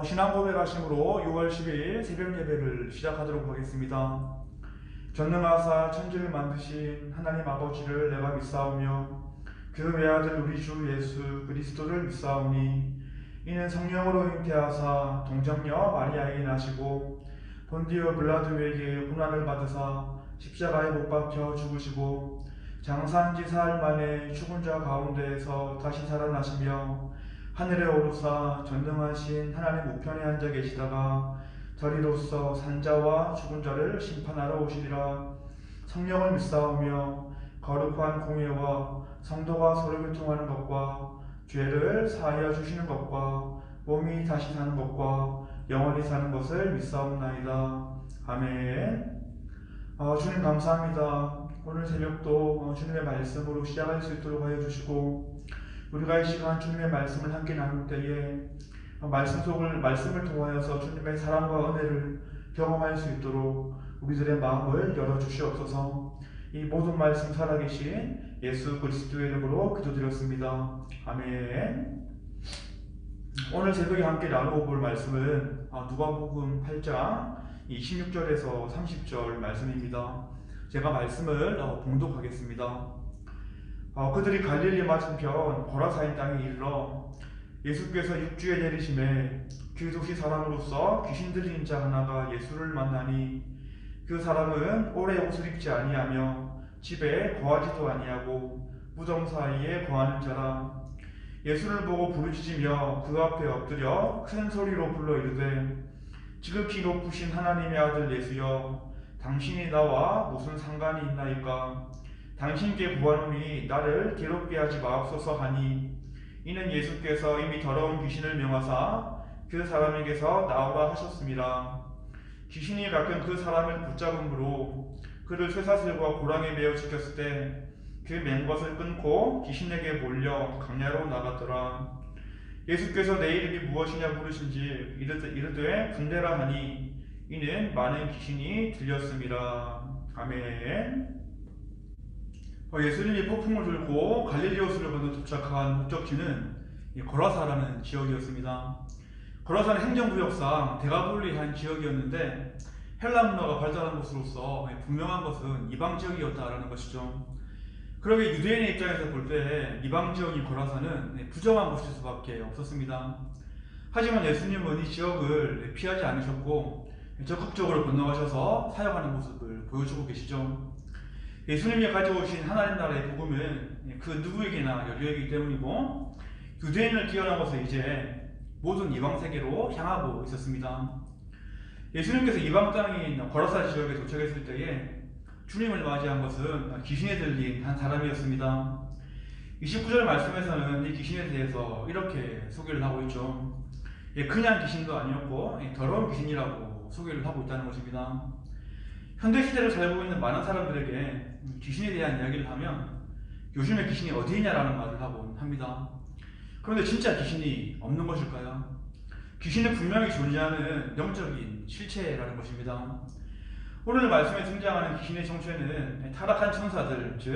신앙 고백하심으로 6월 10일 새벽 예배를 시작하도록 하겠습니다. 전능하사 천지를 만드신 하나님 아버지를 내가 믿사오며 그 외아들 우리 주 예수 그리스도를 믿사오니 이는 성령으로 잉태하사 동정녀 마리아에게 나시고 본디오 빌라도에게 고난을 받으사 십자가에 못 박혀 죽으시고 장사한 지 사흘 만에 죽은 자 가운데에서 다시 살아나시며 하늘에 오르사 전능하신 하나님 우편에 앉아 계시다가 저리로서 산자와 죽은 자를 심판하러 오시리라. 성령을 믿사오며 거룩한 공예와 성도가 서로 교통하는 것과 죄를 사하여 주시는 것과 몸이 다시 사는 것과 영원히 사는 것을 믿사옵나이다. 아멘. 주님 감사합니다. 오늘 새벽도 주님의 말씀으로 시작할 수 있도록 하여 주시고 우리가 이 시간 주님의 말씀을 함께 나눌 때에 말씀을 통하여서 주님의 사랑과 은혜를 경험할 수 있도록 우리들의 마음을 열어주시옵소서. 이 모든 말씀 살아계신 예수 그리스도의 이름으로 기도드렸습니다. 아멘. 오늘 새벽에 함께 나누고 볼 말씀은 누가복음 8장 26절에서 30절 말씀입니다. 제가 말씀을 봉독하겠습니다. 그들이 갈릴리 맞은편 고라사인 땅에 이르러 예수께서 육지에 내리심에 그 도시 사람으로서 귀신 들린 자 하나가 예수를 만나니 그 사람은 오래 옷을 입지 아니하며 집에 거하지도 아니하고 무덤 사이에 거하는 자라. 예수를 보고 부르짖으며 그 앞에 엎드려 큰 소리로 불러 이르되 지극히 높으신 하나님의 아들 예수여, 당신이 나와 무슨 상관이 있나이까? 당신께 구하노니 나를 괴롭게 하지 마옵소서 하니, 이는 예수께서 이미 더러운 귀신을 명하사 그 사람에게서 나오라 하셨습니다. 귀신이 가끔 그 사람을 붙잡음으로 그를 쇠사슬과 고랑에 매어 지켰을 때 그 맹것을 끊고 귀신에게 몰려 강야로 나갔더라. 예수께서 내 이름이 무엇이냐 물으신지 이르되 군대라 하니 이는 많은 귀신이 들렸습니다. 아멘. 예수님이 폭풍을 들고 갈릴리 호수를 건너 도착한 목적지는 고라사라는 지역이었습니다. 고라사는 행정구역상 대가볼리한 지역이었는데 헬라 문화가 발달한 곳으로서 분명한 것은 이방 지역이었다라는 것이죠. 그러게 유대인의 입장에서 볼 때 이방 지역인 고라사는 부정한 곳일 수밖에 없었습니다. 하지만 예수님은 이 지역을 피하지 않으셨고 적극적으로 건너가셔서 사역하는 모습을 보여주고 계시죠. 예수님이 가져오신 하나님 나라의 복음은 그 누구에게나 열려있기 때문이고 유대인을 뛰어넘어서 이제 모든 이방 세계로 향하고 있었습니다. 예수님께서 이방 땅인 고라사 지역에 도착했을 때에 주님을 맞이한 것은 귀신에 들린 한 사람이었습니다. 29절 말씀에서는 이 귀신에 대해서 이렇게 소개를 하고 있죠. 그냥 귀신도 아니었고 더러운 귀신이라고 소개를 하고 있다는 것입니다. 현대시대를 살고 있는 많은 사람들에게 귀신에 대한 이야기를 하면 요즘에 귀신이 어디 있냐라는 말을 하곤 합니다. 그런데 진짜 귀신이 없는 것일까요? 귀신은 분명히 존재하는 영적인 실체라는 것입니다. 오늘 말씀에 등장하는 귀신의 정체는 타락한 천사들, 즉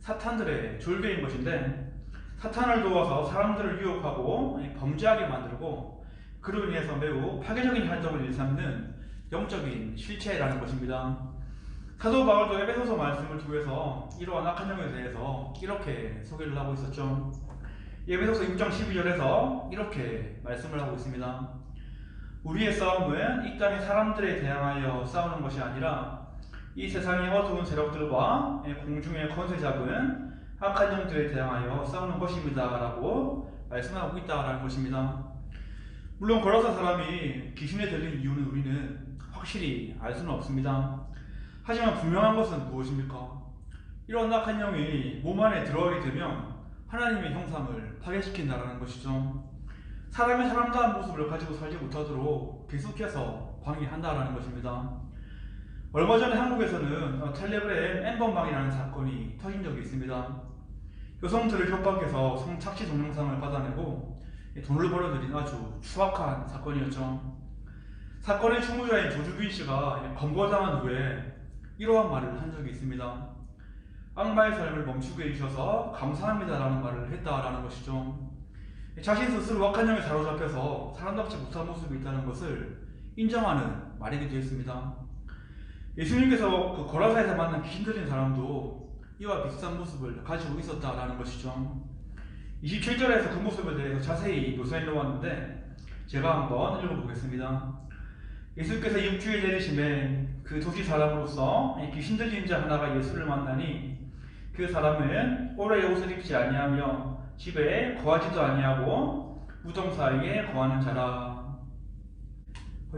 사탄들의 졸개인 것인데, 사탄을 도와서 사람들을 유혹하고 범죄하게 만들고 그로 인해서 매우 파괴적인 활동을 일삼는 영적인 실체라는 것입니다. 사도 바울도 에베소서 말씀을 통해서 이러한 악한 영에 대해서 이렇게 소개를 하고 있었죠. 에베소서 6장 12절에서 이렇게 말씀을 하고 있습니다. 우리의 싸움은 이 땅의 사람들에 대항하여 싸우는 것이 아니라 이 세상의 어두운 세력들과 공중의 권세 잡은 악한 영들에 대항하여 싸우는 것입니다 라고 말씀하고 있다라는 것입니다. 물론 고라사 사람이 귀신에 들린 이유는 우리는 확실히 알 수는 없습니다. 하지만 분명한 것은 무엇입니까? 이런 악한 영이 몸 안에 들어가게 되면 하나님의 형상을 파괴시킨다라는 것이죠. 사람이 사람다운 모습을 가지고 살지 못하도록 계속해서 방해한다라는 것입니다. 얼마 전에 한국에서는 텔레그램 N번방이라는 사건이 터진 적이 있습니다. 여성들을 협박해서 성착취 동영상을 받아내고 돈을 벌어들인 아주 추악한 사건이었죠. 사건의 추모자인 조주빈 씨가 검거당한 후에 이러한 말을 한 적이 있습니다. 악마의 삶을 멈추게 해주셔서 감사합니다라는 말을 했다라는 것이죠. 자신 스스로 악한영에 사로잡혀서 사람답지 못한 모습이 있다는 것을 인정하는 말이기도 했습니다. 예수님께서 그 고라사에서 만난 귀신 들린 사람도 이와 비슷한 모습을 가지고 있었다라는 것이죠. 27절에서 그 모습에 대해서 자세히 묘사해 놓았는데 제가 한번 읽어보겠습니다. 예수께서 육주에 내리심에 그 도시 사람으로서 귀신 들린 자 하나가 예수를 만나니 그 사람은 오래 옷을 입지 아니하며 집에 거하지도 아니하고 무덤 사이에 거하는 자라.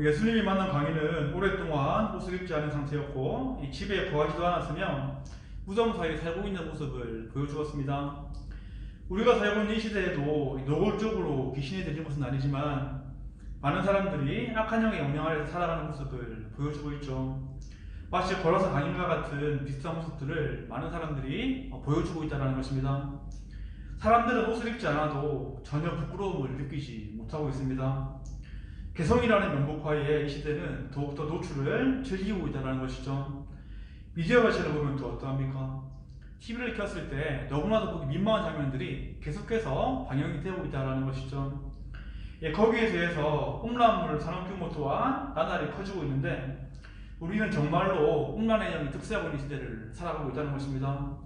예수님이 만난 광인은 오랫동안 옷을 입지 않은 상태였고 이 집에 거하지도 않았으며 무덤 사이에 살고 있는 모습을 보여주었습니다. 우리가 살고 있는 이 시대에도 노골적으로 귀신이 들린 것은 아니지만 많은 사람들이 악한 영의 영향 아래서 살아가는 모습을 보여주고 있죠. 마치 걸어서 강인과 같은 비슷한 모습들을 많은 사람들이 보여주고 있다는 것입니다. 사람들은 옷을 입지 않아도 전혀 부끄러움을 느끼지 못하고 있습니다. 개성이라는 명목하에 이 시대는 더욱더 노출을 즐기고 있다는 것이죠. 미디어 가치를 보면 또 어떠합니까? TV를 켰을 때 너무나도 보기 민망한 장면들이 계속해서 방영이 되고 있다는 것이죠. 거기에 대해서 음란물 산업 규모 또한 나날이 커지고 있는데 우리는 정말로 음란의 영이 득세하고 있는 시대를 살아가고 있다는 것입니다.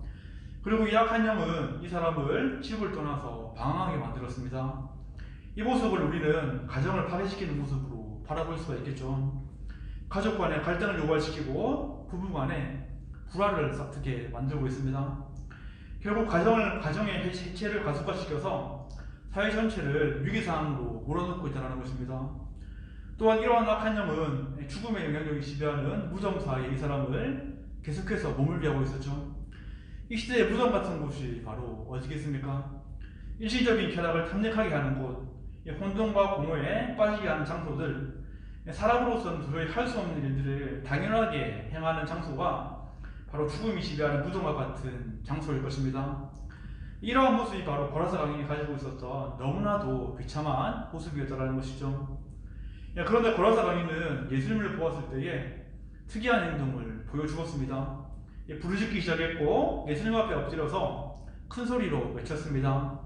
그리고 이 악한 영은 이 사람을 집을 떠나서 방황하게 만들었습니다. 이 모습을 우리는 가정을 파괴시키는 모습으로 바라볼 수가 있겠죠. 가족 간에 갈등을 유발시키고 부부 간에 불화를 싹트게 만들고 있습니다. 결국 가정의 해체를 가속화시켜서 사회 전체를 위기상황으로 몰아넣고 있다는 것입니다. 또한 이러한 악한 영은 죽음의 영향력이 지배하는 무덤 사이에 이 사람을 계속해서 머물게 하고 있었죠. 이 시대의 무덤 같은 곳이 바로 어디겠습니까? 일시적인 쾌락을 탐닉하게 하는 곳, 혼돈과 공허에 빠지게 하는 장소들, 사람으로서는 도저히 할 수 없는 일들을 당연하게 행하는 장소가 바로 죽음이 지배하는 무덤과 같은 장소일 것입니다. 이러한 모습이 바로 고라사 강인이 가지고 있었던 너무나도 비참한 모습이었다는 것이죠. 그런데 고라사 강인은 예수님을 보았을 때에 특이한 행동을 보여주었습니다. 부르짖기 시작했고 예수님 앞에 엎드려서 큰 소리로 외쳤습니다.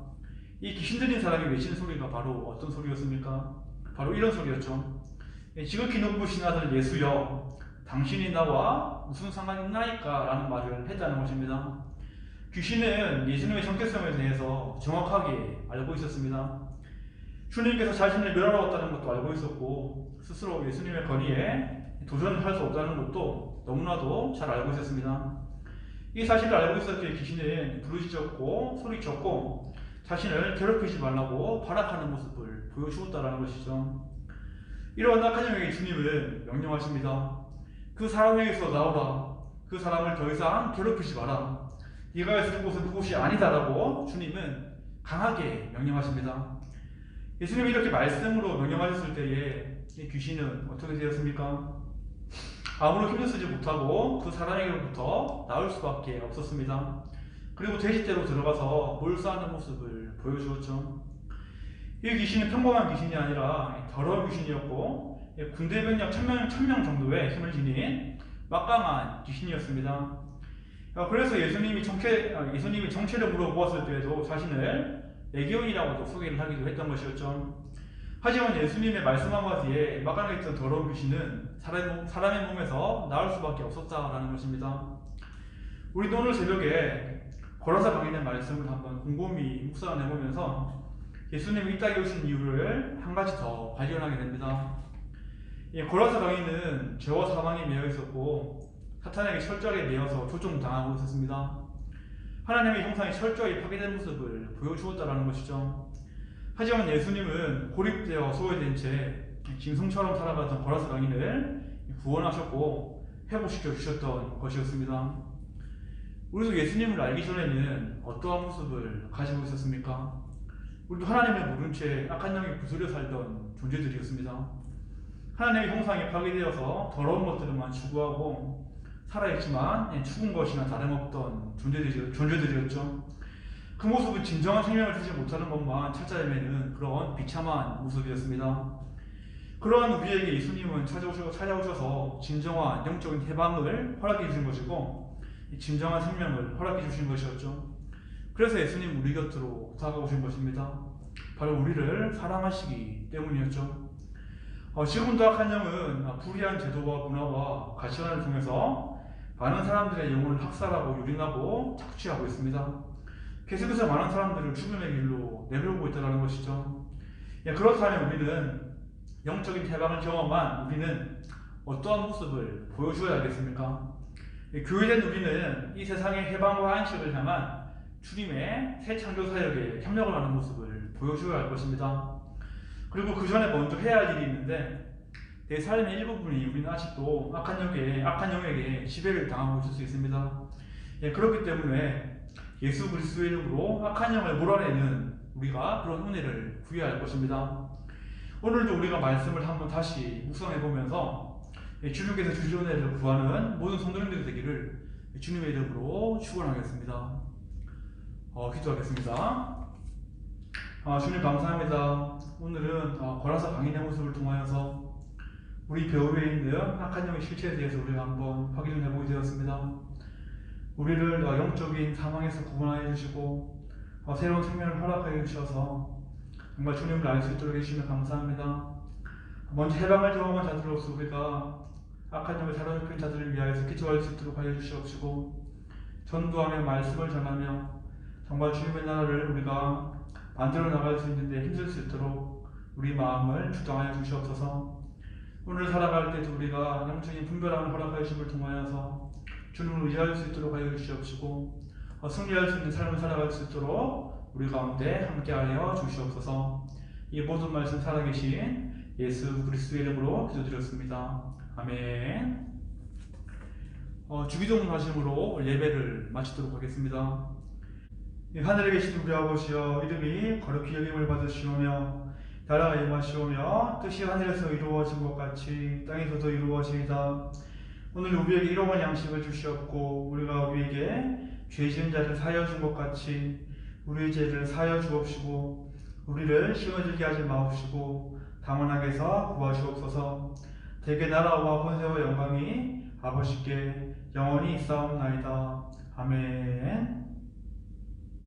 이 귀신 들린 사람이 외치는 소리가 바로 어떤 소리였습니까? 바로 이런 소리였죠. 지극히 높으신 아들 예수여, 당신이 나와 무슨 상관이 있나이까? 라는 말을 했다는 것입니다. 귀신은 예수님의 정체성에 대해서 정확하게 알고 있었습니다. 주님께서 자신을 멸하러 것도 알고 있었고 스스로 예수님의 거리에 도전할 수 없다는 것도 너무나도 잘 알고 있었습니다. 이 사실을 알고 있었기에 귀신은 부르짖었고 소리쳤고 자신을 괴롭히지 말라고 발악하는 모습을 보여주었다는 것이죠. 이러한 악한 영의 주님은 명령하십니다. 그 사람에게서 나오라. 그 사람을 더 이상 괴롭히지 마라. 네가 있을 곳은 그곳이 아니다라고 주님은 강하게 명령하십니다. 예수님이 이렇게 말씀으로 명령하셨을 때에 이 귀신은 어떻게 되었습니까? 아무런 힘을 쓰지 못하고 그 사람에게로부터 나올 수밖에 없었습니다. 그리고 돼지떼로 들어가서 몰수하는 모습을 보여주었죠. 이 귀신은 평범한 귀신이 아니라 더러운 귀신이었고 군대 병력 1000명 정도의 힘을 지닌 막강한 귀신이었습니다. 그래서 예수님이 정체를 물어보았을 때에도 자신을 레기온이라고도 소개를 하기도 했던 것이었죠. 하지만 예수님의 말씀 한마디에 막강하게 있던 더러운 귀신은 사람의 몸에서 나올 수밖에 없었다라는 것입니다. 우리도 오늘 새벽에 고라사 강인의 말씀을 한번 곰곰이 묵상해보면서 예수님이 이 땅에 오신 이유를 한 가지 더 발견하게 됩니다. 고라사 강인은 죄와 사망에 매여 있었고 사탄에게 철저하게 매여서 조종당하고 있었습니다. 하나님의 형상이 철저히 파괴된 모습을 보여주었다는 것이죠. 하지만 예수님은 고립되어 소외된 채 짐승처럼 살아가던 고라사 강인을 구원하셨고 회복시켜 주셨던 것이었습니다. 우리도 예수님을 알기 전에는 어떠한 모습을 가지고 있었습니까? 우리도 하나님을 모른 채 악한 영에 부스려 살던 존재들이었습니다. 하나님의 형상이 파괴되어서 더러운 것들만 추구하고 살아있지만 죽은 것이나 다름없던 존재들이었죠. 그 모습은 진정한 생명을 주지 못하는 것만 찾아내는 그런 비참한 모습이었습니다. 그러한 우리에게 예수님은 찾아오셔서 진정한 영적인 해방을 허락해 주신 것이고 진정한 생명을 허락해 주신 것이었죠. 그래서 예수님 우리 곁으로 다가오신 것입니다. 바로 우리를 사랑하시기 때문이었죠. 지금도 악한 영은 불의한 제도와 문화와 가치관을 통해서 많은 사람들의 영혼을 학살하고 유린하고 착취하고 있습니다. 계속해서 많은 사람들을 죽음의 길로 내몰고 있다는 것이죠. 그렇다면 우리는 영적인 해방을 경험한 우리는 어떠한 모습을 보여주어야 하겠습니까? 교회된 우리는 이 세상의 해방과 안식을 향한 주님의 새 창조 사역에 협력을 하는 모습을 보여주어야 할 것입니다. 그리고 그 전에 먼저 해야 할 일이 있는데, 내 삶의 일부분이 우리는 아직도 악한 영에게 지배를 당하고 있을 수 있습니다. 그렇기 때문에 예수 그리스도의 이름으로 악한 영을 몰아내는 우리가 그런 은혜를 구해야 할 것입니다. 오늘도 우리가 말씀을 한번 다시 묵상해 보면서 주님께서 주신 은혜를 구하는 모든 성도님들이 되기를 주님의 이름으로 축원하겠습니다. 기도하겠습니다. 주님 감사합니다. 오늘은 고라사 강인의 모습을 통하여서 우리 배후에 있는 악한 영의 실체에 대해서 우리가 한번 확인을 해보게 되었습니다. 우리를 영적인 사망에서 구원하여 주시고 새로운 생명을 허락하여 주셔서 정말 주님을 알 수 있도록 해주시면 감사합니다. 먼저 해방을 경험한 자들로서 우리가 악한 영을 사로잡힌 자들을 위하여서 기도할 수 있도록 하여 주시옵시고, 전도하며 말씀을 전하며 정말 주님의 나라를 우리가 만들어 나갈 수 있는데 힘쓸 수 있도록 우리 마음을 주장하여 주시옵소서. 오늘 살아갈 때도 우리가 영적인 분별함을 허락하여 주심을 통하여서 주님을 의지할 수 있도록 하여 주시옵시고, 승리할 수 있는 삶을 살아갈 수 있도록 우리 가운데 함께하여 주시옵소서. 이 모든 말씀 살아계신 예수 그리스도의 이름으로 기도드렸습니다. 아멘. 주기도문 하심으로 예배를 마치도록 하겠습니다. 하늘에 계신 우리 아버지여, 이름이 거룩히 여김을 받으시오며 나라가 임하시오며 뜻이 하늘에서 이루어진 것 같이 땅에서도 이루어지이다. 오늘 우리에게 일용할 양식을 주시옵고, 우리가 우리에게 죄 지은 자를 사하여 준 것 같이 우리의 죄를 사하여 주옵시고, 우리를 시험에 들게 하지 마옵시고 다만 악에서 구하시옵소서. 대개 나라와 권세와 영광이 아버지께 영원히 있사옵나이다. 아멘.